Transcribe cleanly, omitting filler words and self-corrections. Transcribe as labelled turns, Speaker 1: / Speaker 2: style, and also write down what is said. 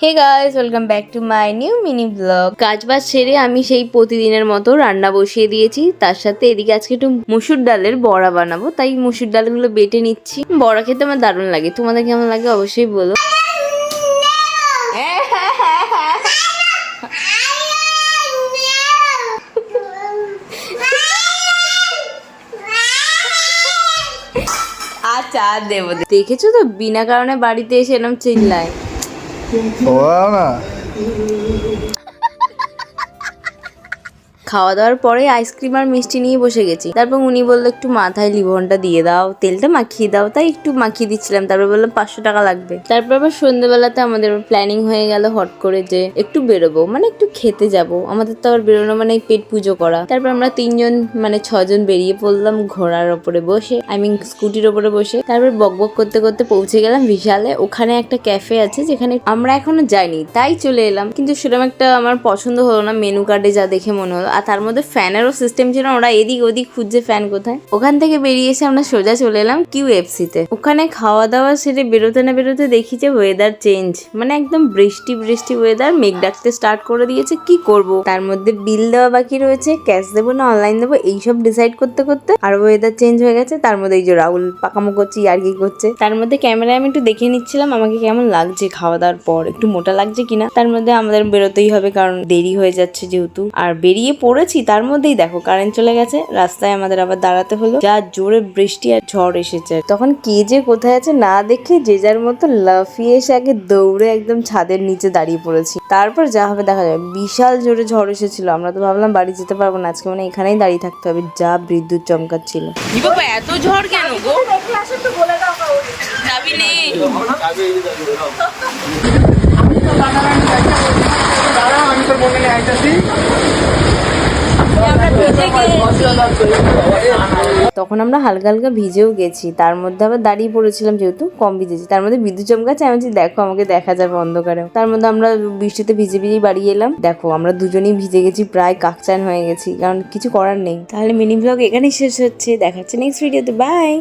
Speaker 1: Hey guys, welcome back to my new mini blog. কাজ বাজ সেরে আমি সেই প্রতিদিনের মতো রান্না বসিয়ে দিয়েছি। তার সাথে এদিকে আজকে একটু মুসুর ডালের বড়া বানাবো, তাই মুসুর ডালগুলো বেটে নিচ্ছি। বড়া খেতে আমার দারুণ লাগে, তোমাদের কেমন লাগে অবশ্যই বলো। আচ্ছা দেবো। দেখেছো তো বিনা কারণে বাড়িতে এসে এরম চিল্লায়। খাওয়া দাওয়ার পরে আইসক্রিম আর মিষ্টি নিয়ে বসে গেছি। তারপর উনি বললো একটু মাথায় লিবনটা দিয়ে দাও, তেলটা মাখিয়ে দাও, তাই একটু মাখিয়ে দিচ্ছিলাম। তারপর বললাম 500 টাকা লাগবে। তারপর আবার সন্ধ্যেবেলাতে আমাদের প্ল্যানিং হয়ে গেল হট করে যে একটু বেরোবো, মানে একটু খেতে যাব। আমাদের তো আবার বেরোনো মানে পেট পুজো করা। তারপর আমরা 3জন মানে 6জন বেরিয়ে পড়লাম ঘোড়ার ওপরে বসে, স্কুটির ওপরে বসে। তারপর বকবক করতে করতে পৌঁছে গেলাম বিশালে। ওখানে একটা ক্যাফে আছে যেখানে আমরা এখনো যাইনি, তাই চলে এলাম। কিন্তু সেরকম একটা আমার পছন্দ হলো না, মেনু কার্ডে যা দেখে মনে হলো। আর তার মধ্যে ফ্যানেরও সিস্টেম ছিল, ওরা এদিক ওদিক খুঁজছে ফ্যান কোথায়। ওখান থেকে বেরিয়ে এসে আমরা সোজা চলে এলাম QFC তে। ওখানে খাওয়া দাওয়া সেরে বেরোতে না বেরোতে দেখি যে ওয়েদার চেঞ্জ, মানে একদম বৃষ্টি বৃষ্টি ওয়েদার, মেঘ ডাকতে স্টার্ট করে দিয়েছে। কি করব, তার মধ্যে বিল দেওয়া বাকি রয়েছে, ক্যাশ দেবো না অনলাইন দেবো এইসব ডিসাইড করতে করতে আর ওয়েদার চেঞ্জ হয়ে গেছে। তার মধ্যে এই যে রাহুল পাকামো করছে, আর কি করছে। তার মধ্যে ক্যামেরায় আমি একটু দেখে নিচ্ছিলাম আমাকে কেমন লাগছে খাওয়া দাওয়ার পর, একটু মোটা লাগছে কিনা। তার মধ্যে আমাদের বেরোতেই হবে কারণ দেরি হয়ে যাচ্ছে যেহেতু। আর বেরিয়ে পড়েছি, তার মধ্যেই দেখো কারেন্ট চলে গেছে। রাস্তায় আমাদের আবার দাঁড়াতে হলো, যা জোরে বৃষ্টি আর ঝড় এসেছে। তখন কে যে কোথায় আছে না দেখে যে যার মতো লাফিয়ে এসে আগে দৌড়ে একদম ছাদের নিচে দাঁড়িয়ে পড়েছি। তারপর যা হবে দেখা যাবে। বিশাল জোরে ঝড় এসেছিল, আমরা তো ভাবলাম বাড়ি যেতে পারবো না আজকে, মানে এখানেই দাঁড়িয়ে থাকতে হবে, যা বিদ্যুৎ চমকাচ্ছিল। এত ঝড় কেন গো? চাবি নেই। তখন আমরা হালকা হালকা ভিজেও গেছি, তার মধ্যে আবার দাঁড়িয়ে পড়েছিলাম যেহেতু কম ভিজেছি। তার মধ্যে বিদ্যুৎ চমকাচ্ছে, আমি বলছি দেখো আমাকে দেখা যাবে অন্ধকারে। তার মধ্যে আমরা বৃষ্টিতে ভিজে ভিজেই বাড়ি এলাম। দেখো আমরা দুজনেই ভিজে গেছি, প্রায় কাকচান হয়ে গেছি, কারণ কিছু করার নেই। তাহলে মিনি ব্লগ এখানেই শেষ হচ্ছে, দেখা হচ্ছে নেক্সট ভিডিওতে, বাই।